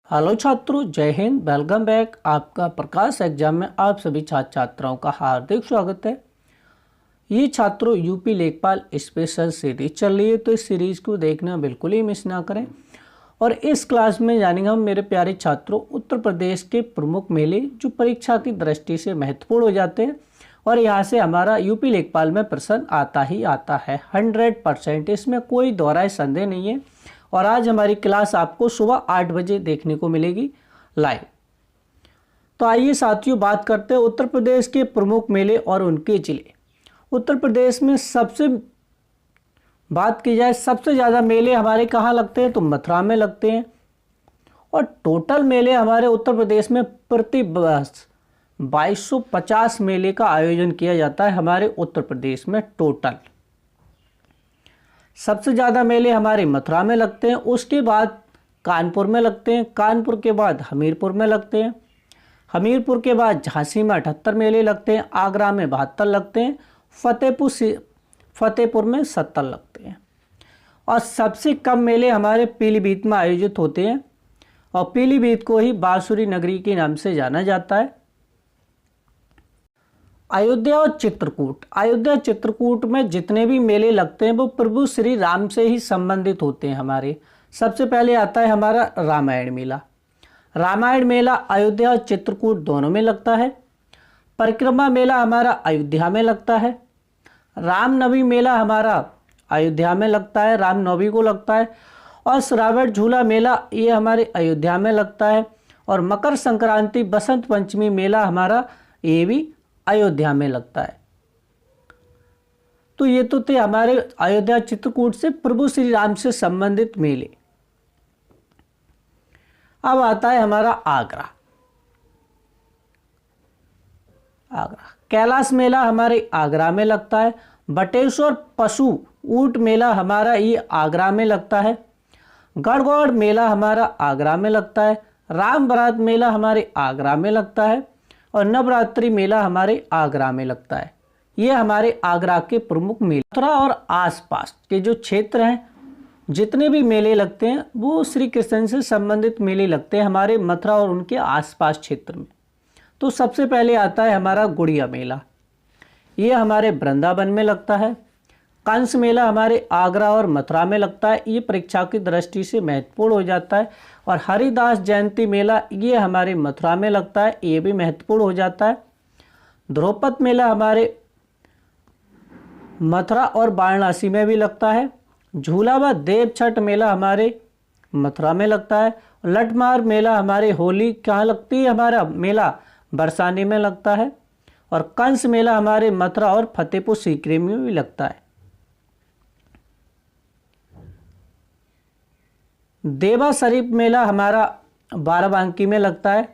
Hello छात्रों, जय Hind. Welcome back. आपका प्रकाश एग्जाम में आप सभी छात्र छात्राओं का हार्दिक स्वागत है। ये छात्रों यूपी लेखपाल स्पेशल सीरीज चल रही है, तो इस सीरीज को देखना बिल्कुल ही मिस ना करें। और इस क्लास में जानेंगे हम मेरे प्यारे छात्रों उत्तर प्रदेश के प्रमुख मेले जो परीक्षा की दृष्टि से महत्वपूर्ण हो जाते हैं, और यहाँ से हमारा यूपी लेखपाल में प्रश्न आता ही आता है 100%, इसमें कोई दोहराए संदेह नहीं है। और आज हमारी क्लास आपको सुबह 8 बजे देखने को मिलेगी लाइव। तो आइए साथियों, बात करते हैं उत्तर प्रदेश के प्रमुख मेले और उनके जिले। उत्तर प्रदेश में सबसे बात की जाए, सबसे ज़्यादा मेले हमारे कहाँ लगते हैं तो मथुरा में लगते हैं। और टोटल मेले हमारे उत्तर प्रदेश में प्रति वर्ष 2250 मेले का आयोजन किया जाता है हमारे उत्तर प्रदेश में टोटल। सबसे ज़्यादा मेले हमारे मथुरा में लगते हैं, उसके बाद कानपुर में लगते हैं, कानपुर के बाद हमीरपुर में लगते हैं, हमीरपुर के बाद झांसी में 78 मेले लगते हैं, आगरा में 72 लगते हैं, फतेहपुर में 70 लगते हैं। और सबसे कम मेले हमारे पीलीभीत में आयोजित होते हैं, और पीलीभीत को ही बांसुरी नगरी के नाम से जाना जाता है। अयोध्या और चित्रकूट। अयोध्या चित्रकूट में जितने भी मेले लगते हैं वो प्रभु श्री राम से ही संबंधित होते हैं हमारे। सबसे पहले आता है हमारा रामायण मेला। रामायण मेला अयोध्या और चित्रकूट दोनों में लगता है। परिक्रमा मेला हमारा अयोध्या में लगता है। रामनवमी मेला हमारा अयोध्या में लगता है, रामनवमी को लगता है। और श्रावण झूला मेला ये हमारे अयोध्या में लगता है। और मकर संक्रांति बसंत पंचमी मेला हमारा ये भी अयोध्या में लगता है। तो ये तो थे हमारे अयोध्या चित्रकूट से प्रभु श्री राम से संबंधित मेले। अब आता है हमारा आगरा। कैलाश मेला हमारे आगरा में लगता है। बटेश्वर पशु ऊंट मेला हमारा ये आगरा में लगता है। गढ़गौड़ मेला हमारा आगरा में लगता है। राम बारात मेला हमारे आगरा में लगता है। और नवरात्रि मेला हमारे आगरा में लगता है। ये हमारे आगरा के प्रमुख मेले। मथुरा और आसपास के जो क्षेत्र हैं, जितने भी मेले लगते हैं वो श्री कृष्ण से संबंधित मेले लगते हैं हमारे मथुरा और उनके आसपास क्षेत्र में। तो सबसे पहले आता है हमारा गुड़िया मेला। ये हमारे वृंदावन में लगता है। कंस मेला हमारे आगरा और मथुरा में लगता है, ये परीक्षा की दृष्टि से महत्वपूर्ण हो जाता है। और हरिदास जयंती मेला ये हमारे मथुरा में लगता है, ये भी महत्वपूर्ण हो जाता है। द्रौपद मेला हमारे मथुरा और वाराणसी में भी लगता है। झूला व देव छठ मेला हमारे मथुरा में लगता है। लठमार मेला हमारे होली कहाँ लगती है, हमारा मेला बरसाने में लगता है। और कंस मेला हमारे मथुरा और फतेहपुर सीकरी में भी लगता है। देवा शरीफ मेला हमारा बाराबंकी में लगता है।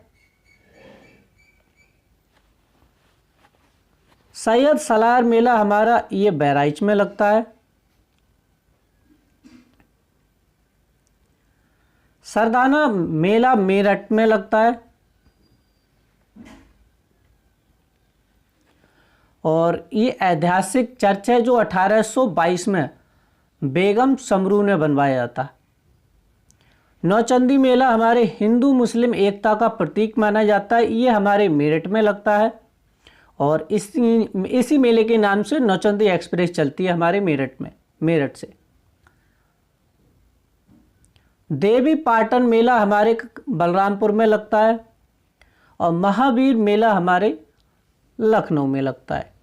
सैयद सलार मेला हमारा ये बहराइच में लगता है। सरदाना मेला मेरठ में लगता है। और ये ऐतिहासिक चर्च है जो 1822 में बेगम समरू ने बनवाया था। नौचंदी मेला हमारे हिंदू मुस्लिम एकता का प्रतीक माना जाता है, ये हमारे मेरठ में लगता है। और इसी मेले के नाम से नौचंदी एक्सप्रेस चलती है हमारे मेरठ से। देवी पाटन मेला हमारे बलरामपुर में लगता है। और महावीर मेला हमारे लखनऊ में लगता है।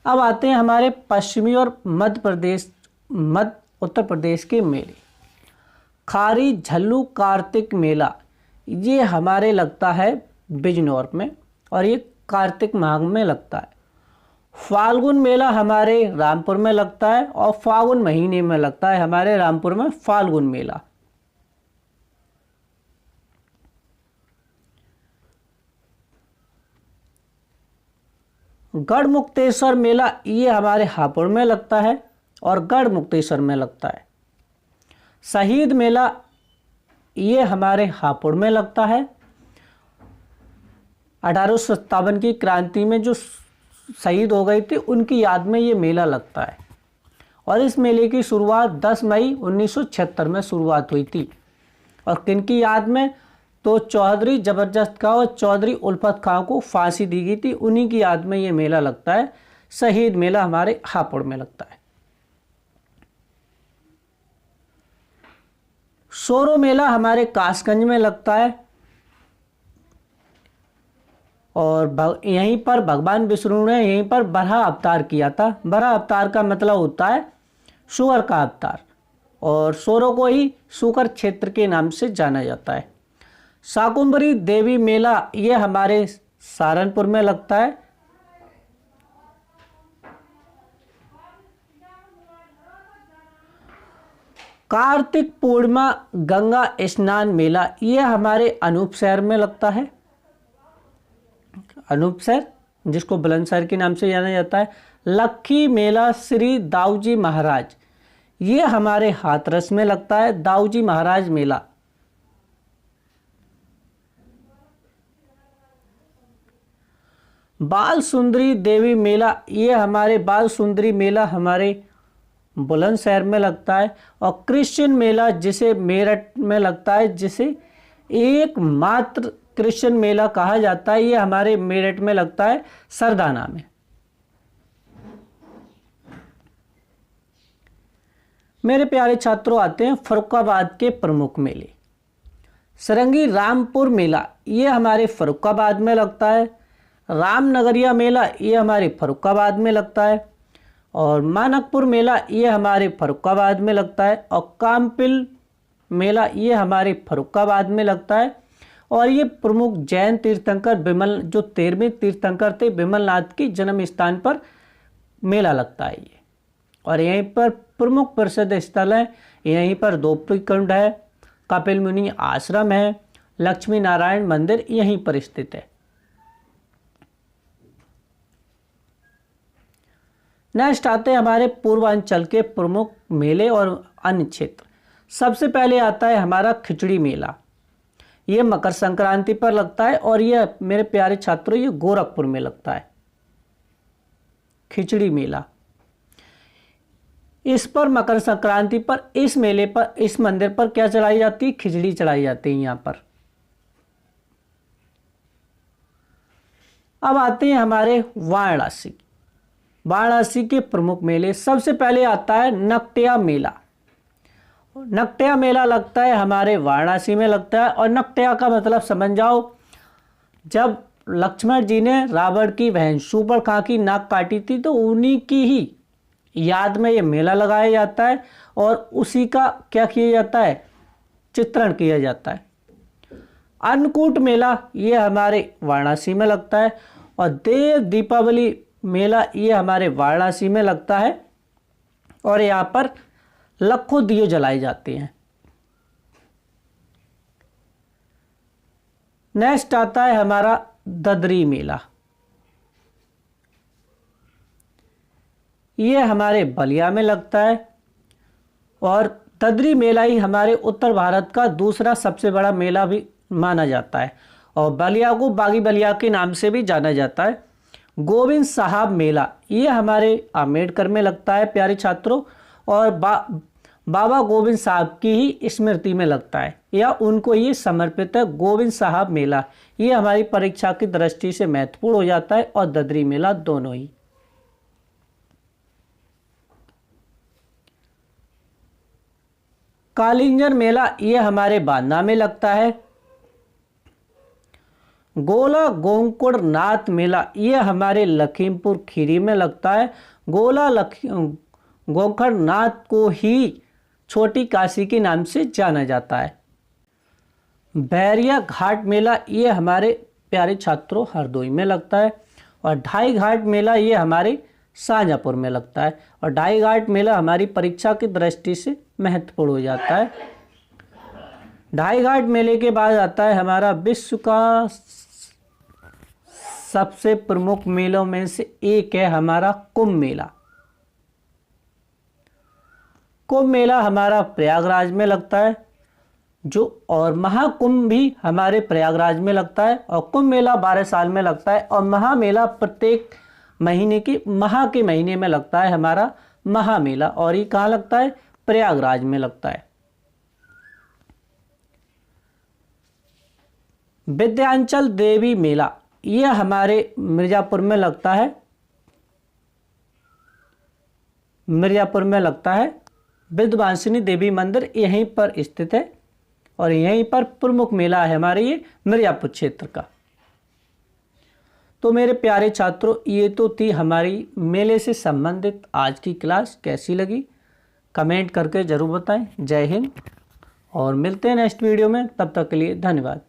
अब आते हैं हमारे पश्चिमी और मध्य उत्तर प्रदेश के मेले। खारी झल्लू कार्तिक मेला ये हमारे लगता है बिजनौर में, और ये कार्तिक माह में लगता है। फाल्गुन मेला हमारे रामपुर में लगता है, और फाल्गुन महीने में लगता है हमारे रामपुर में फाल्गुन मेला। गढ़ मुक्तेश्वर मेला ये हमारे हापुड़ में लगता है, और गढ़ मुक्तेश्वर में लगता है। शहीद मेला ये हमारे हापुड़ में लगता है। 1857 की क्रांति में जो शहीद हो गए थे उनकी याद में ये मेला लगता है। और इस मेले की शुरुआत 10 मई 1976 में शुरुआत हुई थी। और किनकी याद में? तो चौधरी जबरदस्त खां और चौधरी उल्फत खां को फांसी दी गई थी, उन्हीं की याद में ये मेला लगता है। शहीद मेला हमारे हापुड़ में लगता है। सोरो मेला हमारे कासगंज में लगता है और यहीं पर भगवान विष्णु ने यहीं पर बरहा अवतार किया था। बरहा अवतार का मतलब होता है सुअर का अवतार, और सोरो को ही सुकर क्षेत्र के नाम से जाना जाता है। शाकुंभरी देवी मेला ये हमारे सहारनपुर में लगता है। कार्तिक पूर्णिमा गंगा स्नान मेला ये हमारे अनूप शहर में लगता है। अनूप शहर जिसको बुलंदशहर के नाम से जाना जाता है। लक्खी मेला श्री दाऊजी महाराज ये हमारे हाथरस में लगता है। दाऊजी महाराज मेला। बाल सुंदरी देवी मेला ये हमारे बाल सुंदरी मेला हमारे बुलंदशहर में लगता है। और क्रिश्चियन मेला जिसे मेरठ में लगता है, जिसे एकमात्र क्रिश्चियन मेला कहा जाता है, ये हमारे मेरठ में लगता है, सरदाना में। मेरे प्यारे छात्रों, आते हैं फर्रुखाबाद के प्रमुख मेले। सरंगी रामपुर मेला ये हमारे फर्रुखाबाद में लगता है। रामनगरिया मेला ये हमारे फर्रुखाबाद में लगता है। और मानकपुर मेला ये हमारे फर्रुखाबाद में लगता है। और कामपिल मेला ये हमारे फर्रुखाबाद में लगता है। और ये प्रमुख जैन तीर्थंकर बिमल जो 13वें तीर्थंकर थे बिमलनाथ की जन्म स्थान पर मेला लगता है ये। और यहीं पर प्रमुख प्रसिद्ध स्थल है। यहीं पर द्रौपदी कुंड है, कपिल मुनि आश्रम है, लक्ष्मी नारायण मंदिर यहीं पर स्थित है। नेक्स्ट आते हैं हमारे पूर्वांचल के प्रमुख मेले और अन्य क्षेत्र। सबसे पहले आता है हमारा खिचड़ी मेला। ये मकर संक्रांति पर लगता है और यह मेरे प्यारे छात्रों ये गोरखपुर में लगता है। खिचड़ी मेला इस पर मकर संक्रांति पर इस मेले पर इस मंदिर पर क्या चढ़ाई जाती है? खिचड़ी चढ़ाई जाती है यहाँ पर। अब आते हैं हमारे वाराणसी। वाराणसी के प्रमुख मेले। सबसे पहले आता है नकटिया मेला। नकटिया मेला लगता है हमारे वाराणसी में लगता है। और नकटिया का मतलब समझ जाओ, जब लक्ष्मण जी ने रावण की बहन शूर्पणखा की नाक काटी थी तो उन्हीं की ही याद में ये मेला लगाया जाता है और उसी का क्या किया जाता है? चित्रण किया जाता है। अन्नकूट मेला ये हमारे वाराणसी में लगता है। और देव दीपावली मेला ये हमारे वाराणसी में लगता है और यहाँ पर लाखों दिए जलाए जाते हैं। नेक्स्ट आता है हमारा ददरी मेला। ये हमारे बलिया में लगता है। और ददरी मेला ही हमारे उत्तर भारत का दूसरा सबसे बड़ा मेला भी माना जाता है और बलिया को बागी बलिया के नाम से भी जाना जाता है। गोविंद साहब मेला ये हमारे अम्बेडकर में लगता है प्यारे छात्रों। और बाबा गोविंद साहब की ही स्मृति में लगता है या उनको ये समर्पित है। गोविंद साहब मेला ये हमारी परीक्षा की दृष्टि से महत्वपूर्ण हो जाता है और ददरी मेला दोनों ही। कालिंजर मेला ये हमारे बांदा में लगता है। गोला गोंकुड़ नाथ मेला ये हमारे लखीमपुर खीरी में लगता है। गोला गोंकुड़ नाथ को ही छोटी काशी के नाम से जाना जाता है। बैरिया घाट मेला ये हमारे प्यारे छात्रों हरदोई में लगता है। और ढाई घाट मेला ये हमारे शाहजहाँपुर में लगता है। और ढाई घाट मेला हमारी परीक्षा की दृष्टि से महत्वपूर्ण हो जाता है। ढाई घाट मेले के बाद आता है हमारा विश्व का सबसे प्रमुख मेलों में से एक है हमारा कुंभ मेला। कुंभ मेला हमारा प्रयागराज में लगता है जो और महाकुंभ भी हमारे प्रयागराज में लगता है। और कुंभ मेला 12 साल में लगता है और महा मेला प्रत्येक महीने की के महीने में लगता है हमारा महामेला, और ये कहाँ लगता है? प्रयागराज में लगता है। विंध्याचल देवी मेला, ये हमारे मिर्ज़ापुर में लगता है, मिर्ज़ापुर में लगता है। विंध्यवासिनी देवी मंदिर यहीं पर स्थित है और यहीं पर प्रमुख मेला है हमारे ये मिर्ज़ापुर क्षेत्र का। तो मेरे प्यारे छात्रों, ये तो थी हमारी मेले से संबंधित आज की क्लास। कैसी लगी कमेंट करके ज़रूर बताएं। जय हिंद और मिलते हैं नेक्स्ट वीडियो में, तब तक के लिए धन्यवाद।